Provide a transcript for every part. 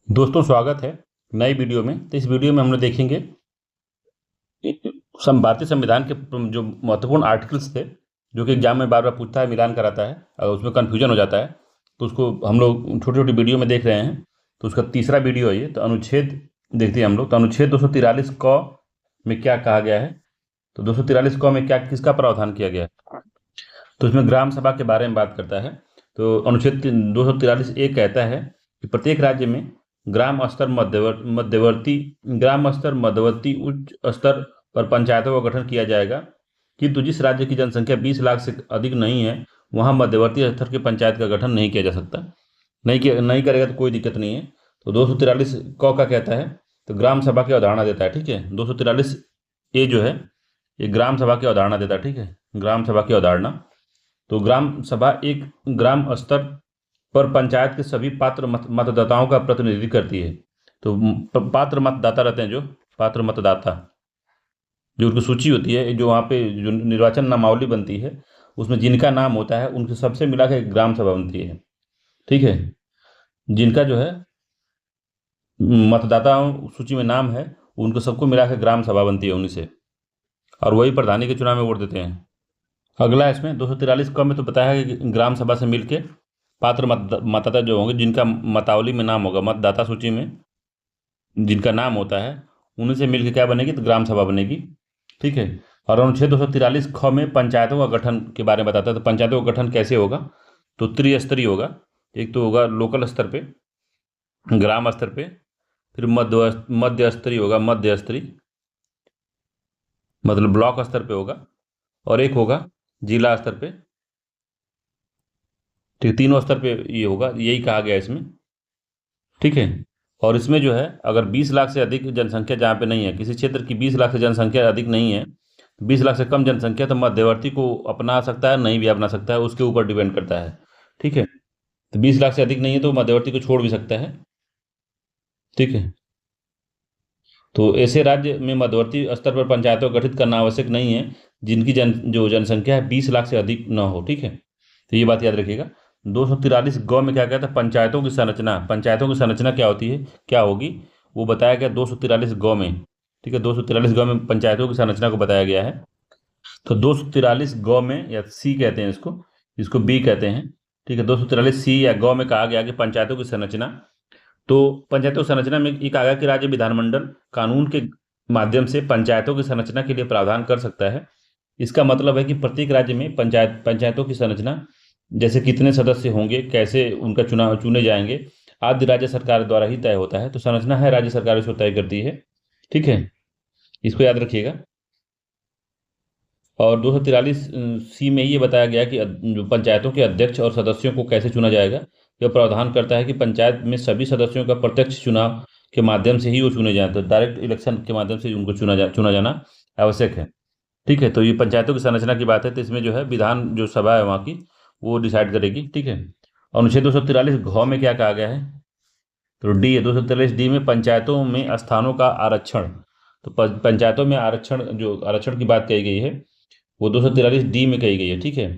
दोस्तों स्वागत है नई वीडियो में। तो इस वीडियो में हम लोग देखेंगे भारतीय संविधान के जो महत्वपूर्ण आर्टिकल्स थे, जो कि एग्जाम में बार बार पूछता है, मिलान कराता है और उसमें कन्फ्यूजन हो जाता है। तो उसको हम लोग छोटी छोटी वीडियो में देख रहे हैं। तो उसका तीसरा वीडियो है ये। तो अनुच्छेद देखते हैं हम लोग। तो अनुच्छेद 243 क में क्या कहा गया है। तो 243 क में क्या किसका प्रावधान किया गया है। तो इसमें ग्राम सभा के बारे में बात करता है। तो अनुच्छेद 243 कहता है कि प्रत्येक राज्य में ग्राम स्तर मध्यवर्ती उच्च स्तर पर पंचायतों का गठन किया जाएगा, किंतु जिस राज्य की जनसंख्या 20 लाख से अधिक नहीं है, वहां मध्यवर्ती स्तर की पंचायत का गठन नहीं किया जा सकता। नहीं करेगा तो कोई दिक्कत नहीं है। तो 243 क का कहता है, तो ग्राम सभा की अवधारणा देता है। ठीक है, 243 ए जो है ये ग्राम सभा की अवधारणा देता है। ठीक है, ग्राम सभा की अवधारणा। तो ग्राम सभा एक ग्राम स्तर पर पंचायत के सभी पात्र मतदाताओं का प्रतिनिधित्व करती है। तो पात्र मतदाता रहते हैं, जो पात्र मतदाता, जो उनकी सूची होती है, जो वहाँ पे जो निर्वाचन नामावली बनती है, उसमें जिनका नाम होता है उनके सबसे मिला के ग्राम सभा बनती है। ठीक है, जिनका जो है मतदाताओं सूची में नाम है, उनको सबको मिला के ग्राम सभा बनती है उन्हीं से, और वही प्रधानी के चुनाव में वोट देते हैं। अगला इसमें 243 क में तो बताया है कि ग्राम सभा से मिलके पात्र मतदाता जो होंगे, जिनका मतावली में नाम होगा, मतदाता सूची में जिनका नाम होता है, उन्हीं से मिलकर क्या बनेगी, तो ग्राम सभा बनेगी। ठीक है, और अनुच्छेद 243 ख में पंचायतों का गठन के बारे में बताता है। तो पंचायतों का गठन कैसे होगा, तो त्रिस्तरीय होगा। एक तो होगा लोकल स्तर पे, ग्राम स्तर पे, फिर मध्य स्तरीय होगा, मध्य स्तरीय मतलब ब्लॉक स्तर पे होगा, और एक होगा जिला स्तर पे। ठीक, तीनों स्तर पे ये होगा, यही कहा गया है इसमें। ठीक है, और इसमें जो है अगर 20 लाख से अधिक जनसंख्या जहाँ पे नहीं है, किसी क्षेत्र की 20 लाख से जनसंख्या अधिक नहीं है, 20 लाख से कम जनसंख्या, तो मध्यवर्ती को अपना सकता है, नहीं भी अपना सकता है, उसके ऊपर डिपेंड करता है। ठीक है, तो 20 लाख से अधिक नहीं है तो मध्यवर्ती को छोड़ भी सकता है। ठीक है, तो ऐसे राज्य में मध्यवर्ती स्तर पर पंचायतों को गठित करना आवश्यक नहीं है जिनकी जो जनसंख्या है 20 लाख से अधिक न हो। ठीक है, तो ये बात याद रखिएगा। 243 गौ में क्या कहता है, पंचायतों की संरचना। पंचायतों की संरचना क्या होती है, क्या होगी, वो बताया गया 243 गौ में। ठीक है, 243 गौ में पंचायतों की संरचना को बताया गया है। तो 243 गौ में, या सी कहते हैं इसको, इसको बी कहते हैं। ठीक है, 243 सी या गौ में कहा गया कि पंचायतों की संरचना। तो पंचायतों की संरचना में एक आ गया कि राज्य विधानमंडल कानून के माध्यम से पंचायतों की संरचना के लिए प्रावधान कर सकता है। इसका मतलब है कि प्रत्येक राज्य में पंचायतों की संरचना, जैसे कितने सदस्य होंगे, कैसे उनका चुनाव चुने जाएंगे, आदि राज्य सरकार द्वारा ही तय होता है। तो संरचना है राज्य सरकार इसको तय करती है। ठीक है, इसको याद रखिएगा। और 243 सी में ये बताया गया कि जो पंचायतों के अध्यक्ष और सदस्यों को कैसे चुना जाएगा। यह प्रावधान करता है कि पंचायत में सभी सदस्यों का प्रत्यक्ष चुनाव के माध्यम से ही वो चुने जाए, तो डायरेक्ट इलेक्शन के माध्यम से उनको चुना जाना आवश्यक है। ठीक है, तो ये पंचायतों की संरचना की बात है। तो इसमें जो है विधान जो सभा है वहाँ की, वो डिसाइड करेगी। ठीक है, अनुच्छेद 243 घ में क्या कहा गया है, तो डी है 243 डी में पंचायतों में स्थानों का आरक्षण। तो पंचायतों में आरक्षण, जो आरक्षण की बात कही गई है, वो 243 डी में कही गई है। ठीक है,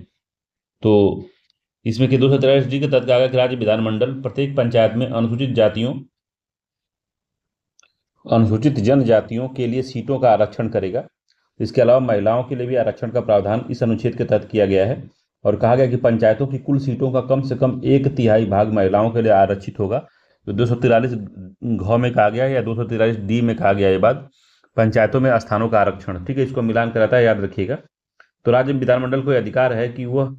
तो इसमें कि 243 डी के तहत कहा गया कि राज्य विधानमंडल प्रत्येक पंचायत में अनुसूचित जनजातियों के लिए सीटों का आरक्षण करेगा। इसके अलावा महिलाओं के लिए भी आरक्षण का प्रावधान इस अनुच्छेद के तहत किया गया है, और कहा गया कि पंचायतों की कुल सीटों का कम से कम 1/3 भाग महिलाओं के लिए आरक्षित होगा। तो 243 घ में कहा गया है या 243 डी में कहा गया, ये बात पंचायतों में स्थानों का आरक्षण। ठीक है, इसको मिलान कराता है, याद रखिएगा। तो राज्य विधानमंडल को अधिकार है कि वह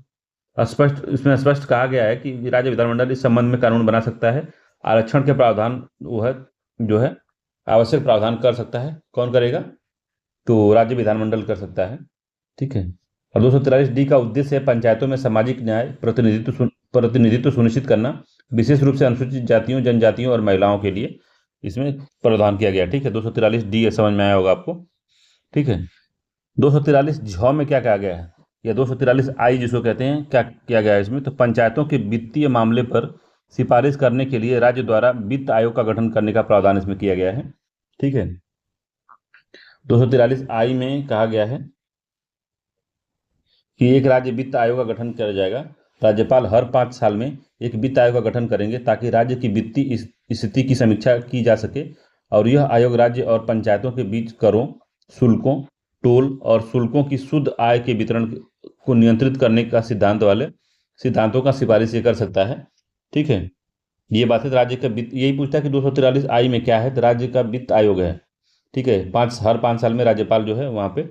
इसमें स्पष्ट कहा गया है कि राज्य विधानमंडल इस संबंध में कानून बना सकता है। आरक्षण के प्रावधान वो है, जो है आवश्यक प्रावधान कर सकता है। कौन करेगा, तो राज्य विधानमंडल कर सकता है। ठीक है, और 243 डी का उद्देश्य है पंचायतों में सामाजिक न्याय प्रतिनिधित्व सुनिश्चित करना, विशेष रूप से अनुसूचित जातियों, जनजातियों और महिलाओं के लिए इसमें प्रावधान किया गया। ठीक है, 243 डी समझ में आया होगा आपको। ठीक है, 243 झ में क्या कहा गया है, या 243 आई जिसको कहते हैं, क्या किया गया है इसमें, तो पंचायतों के वित्तीय मामले पर सिफारिश करने के लिए राज्य द्वारा वित्त आयोग का गठन करने का प्रावधान इसमें किया गया है। ठीक है, 243 आई में कहा गया है कि एक राज्य वित्त आयोग का गठन किया जाएगा, राज्यपाल हर 5 साल में एक वित्त आयोग का गठन करेंगे ताकि राज्य की वित्तीय स्थिति की समीक्षा की जा सके, और यह आयोग राज्य और पंचायतों के बीच करों, शुल्कों, टोल और शुल्कों की शुद्ध आय के वितरण को नियंत्रित करने का सिद्धांतों का सिफारिश ये कर सकता है। ठीक है, ये बात है। राज्य का वित्त यही पूछता है कि 243 आई में क्या है, तो राज्य का वित्त आयोग है। ठीक है, हर 5 साल में राज्यपाल जो है वहाँ पे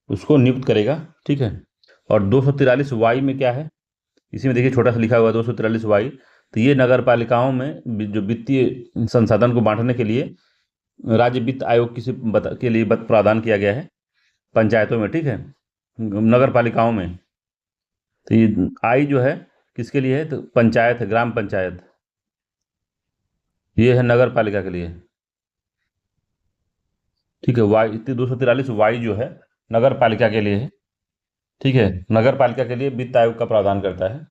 उसको नियुक्त करेगा। ठीक है, और 243 वाई में क्या है, इसी में देखिए छोटा सा लिखा हुआ है 243 वाई। तो ये नगर पालिकाओं में जो वित्तीय संसाधन को बांटने के लिए राज्य वित्त आयोग के लिए प्रावधान किया गया है पंचायतों में। ठीक है, नगर पालिकाओं में। तो ये आई जो है किसके लिए है, तो पंचायत है, ग्राम पंचायत। ये है नगर पालिका के लिए। ठीक है, वाई 243 वाई जो है नगर पालिका के लिए है। ठीक है, नगर पालिका के लिए वित्त आयोग का प्रावधान करता है।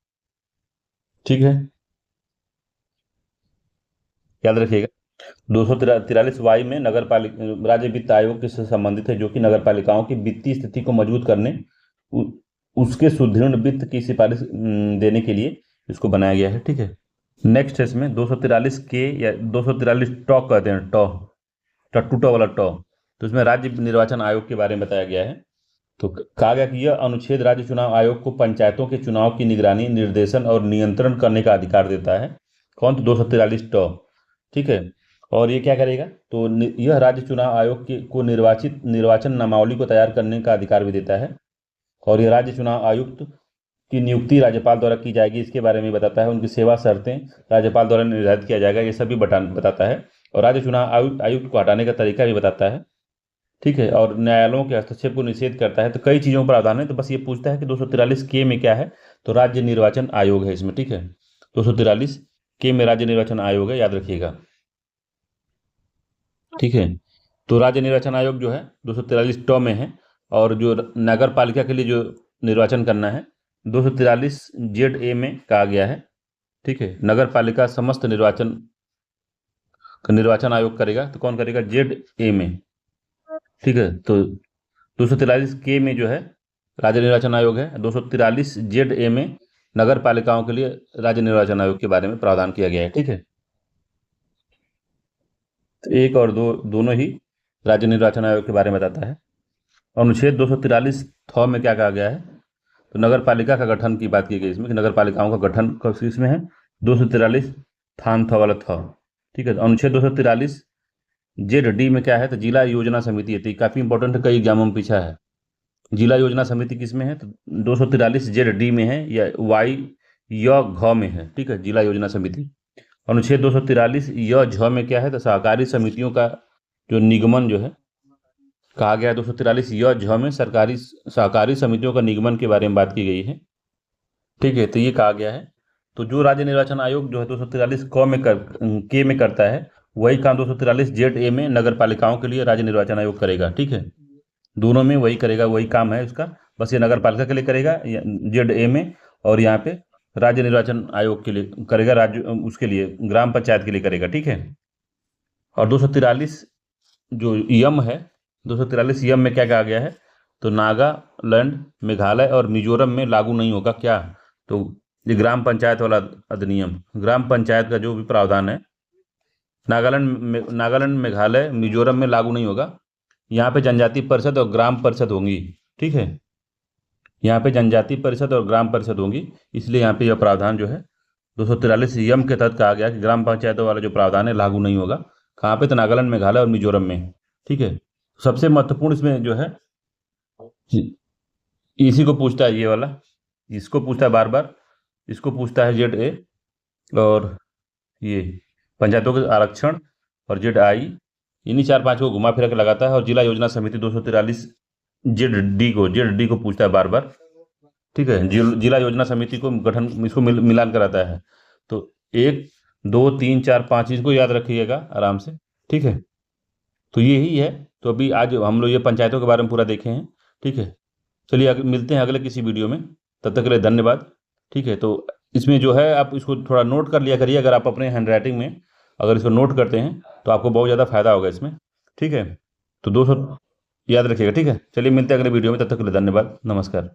ठीक है, याद रखिएगा। 243 वाई में नगर पालिका राज्य वित्त आयोग से संबंधित है, जो कि नगर पालिकाओं की वित्तीय स्थिति को मजबूत करने, उसके सुदृढ़ वित्त की सिफारिश देने के लिए इसको बनाया गया है। ठीक है, नेक्स्ट है इसमें 243 के या 243 टॉ कहते हैं, टॉ टट्टू वाला टॉ। तो इसमें राज्य निर्वाचन आयोग के बारे में बताया गया है। तो कहा गया कि यह अनुच्छेद राज्य चुनाव आयोग को पंचायतों के चुनाव की निगरानी, निर्देशन और नियंत्रण करने का अधिकार देता है। कौन, तो 243 टॉ। ठीक है, और ये क्या करेगा, तो यह राज्य चुनाव आयोग को निर्वाचन नामावली को तैयार करने का अधिकार भी देता है, और यह राज्य चुनाव आयुक्त की नियुक्ति राज्यपाल द्वारा की जाएगी, इसके बारे में बताता है। उनकी सेवा शर्तें राज्यपाल द्वारा निर्धारित किया जाएगा, ये सभी बताता है। और राज्य चुनाव आयुक्त को हटाने का तरीका भी बताता है। ठीक है, और न्यायालयों के हस्तक्षेप को निषेध करता है। तो कई चीज़ों पर प्रावधान है। तो बस ये पूछता है कि 243 के में क्या है, तो राज्य निर्वाचन आयोग है इसमें। ठीक है, 243 के में राज्य निर्वाचन आयोग है, याद रखिएगा। ठीक है, तो राज्य निर्वाचन आयोग जो है 243 टॉ में है, और जो नगर पालिका के लिए जो निर्वाचन करना है 243 जेड ए में कहा गया है। ठीक है, नगर पालिका समस्त निर्वाचन आयोग करेगा, तो कौन करेगा, जेड ए में। ठीक है, तो 243 के में जो है राज्य निर्वाचन आयोग है, 243 जेड ए में नगर पालिकाओं के लिए राज्य निर्वाचन आयोग के बारे में प्रावधान किया गया है। ठीक है, तो एक और दो दोनों ही राज्य निर्वाचन आयोग के बारे में बताता है। अनुच्छेद 243 थ में क्या कहा गया है, तो नगर पालिका का गठन की बात की गई इसमें, कि नगर पालिकाओं का गठन किसमें है, 243 थान थ वाला थ। ठीक है, तो अनुच्छेद 243 जेड डी में क्या है, तो जिला योजना समिति है। तो काफ़ी इंपॉर्टेंट है, कई एग्जामों में पीछा है। जिला योजना समिति किसमें है, तो 243 जेड डी में है, या वाई य घ में है। ठीक है, जिला योजना समिति। अनुच्छेद 243 य झ में क्या है, तो सहकारी समितियों का जो निगमन जो है कहा गया है। 243 य झ में सहकारी समितियों का निगमन के बारे में बात की गई है। ठीक है, तो ये कहा गया है। तो जो राज्य निर्वाचन आयोग जो है 243 के में करता है, वही काम 243 जेड ए में नगर पालिकाओं के लिए राज्य निर्वाचन आयोग करेगा। ठीक है, दोनों में वही करेगा, वही काम है उसका। बस ये नगर पालिका के लिए करेगा जेड ए में, और यहाँ पे राज्य निर्वाचन आयोग के लिए करेगा, राज्य उसके लिए ग्राम पंचायत के लिए करेगा। ठीक है, और 243 जो यम है, 243 यम में क्या कहा गया है, तो नागालैंड, मेघालय और मिजोरम में लागू नहीं होगा क्या, तो ये ग्राम पंचायत वाला अधिनियम, ग्राम पंचायत का जो भी प्रावधान है नागालैंड, मेघालय, मिजोरम में लागू नहीं होगा। यहाँ पे जनजाति परिषद और ग्राम परिषद होंगी। ठीक है, यहाँ पे जनजाति परिषद और ग्राम परिषद होंगी, इसलिए यहाँ पे यह प्रावधान जो है 243 यम के तहत कहा गया कि ग्राम पंचायतों वाला जो प्रावधान है लागू नहीं होगा। कहाँ पे, तो नागालैंड, मेघालय और मिजोरम में। ठीक है, सबसे महत्वपूर्ण इसमें जो है इसी को पूछता है, ये वाला इसको पूछता है बार बार, इसको पूछता है जेड ए, और ये पंचायतों के आरक्षण और जेड आई, इन्हीं 4-5 को घुमा फिरा के लगाता है। और जिला योजना समिति 243 जेड डी को पूछता है बार बार। ठीक है, जिला योजना समिति को गठन, इसको मिलान कराता है। तो 1 2 3 4 5 इसको याद रखिएगा आराम से। ठीक है, तो यही है। तो अभी आज हम लोग ये पंचायतों के बारे में पूरा देखे हैं। ठीक है, चलिए मिलते हैं अगले किसी वीडियो में, तब तक के लिए धन्यवाद। ठीक है, तो इसमें जो है आप इसको थोड़ा नोट कर लिया करिए, अगर आप अपने हैंडराइटिंग में अगर इसको नोट करते हैं तो आपको बहुत ज़्यादा फायदा होगा इसमें। ठीक है, तो 200 याद रखिएगा। ठीक है, चलिए मिलते हैं अगले वीडियो में, तब तक के लिए धन्यवाद, नमस्कार।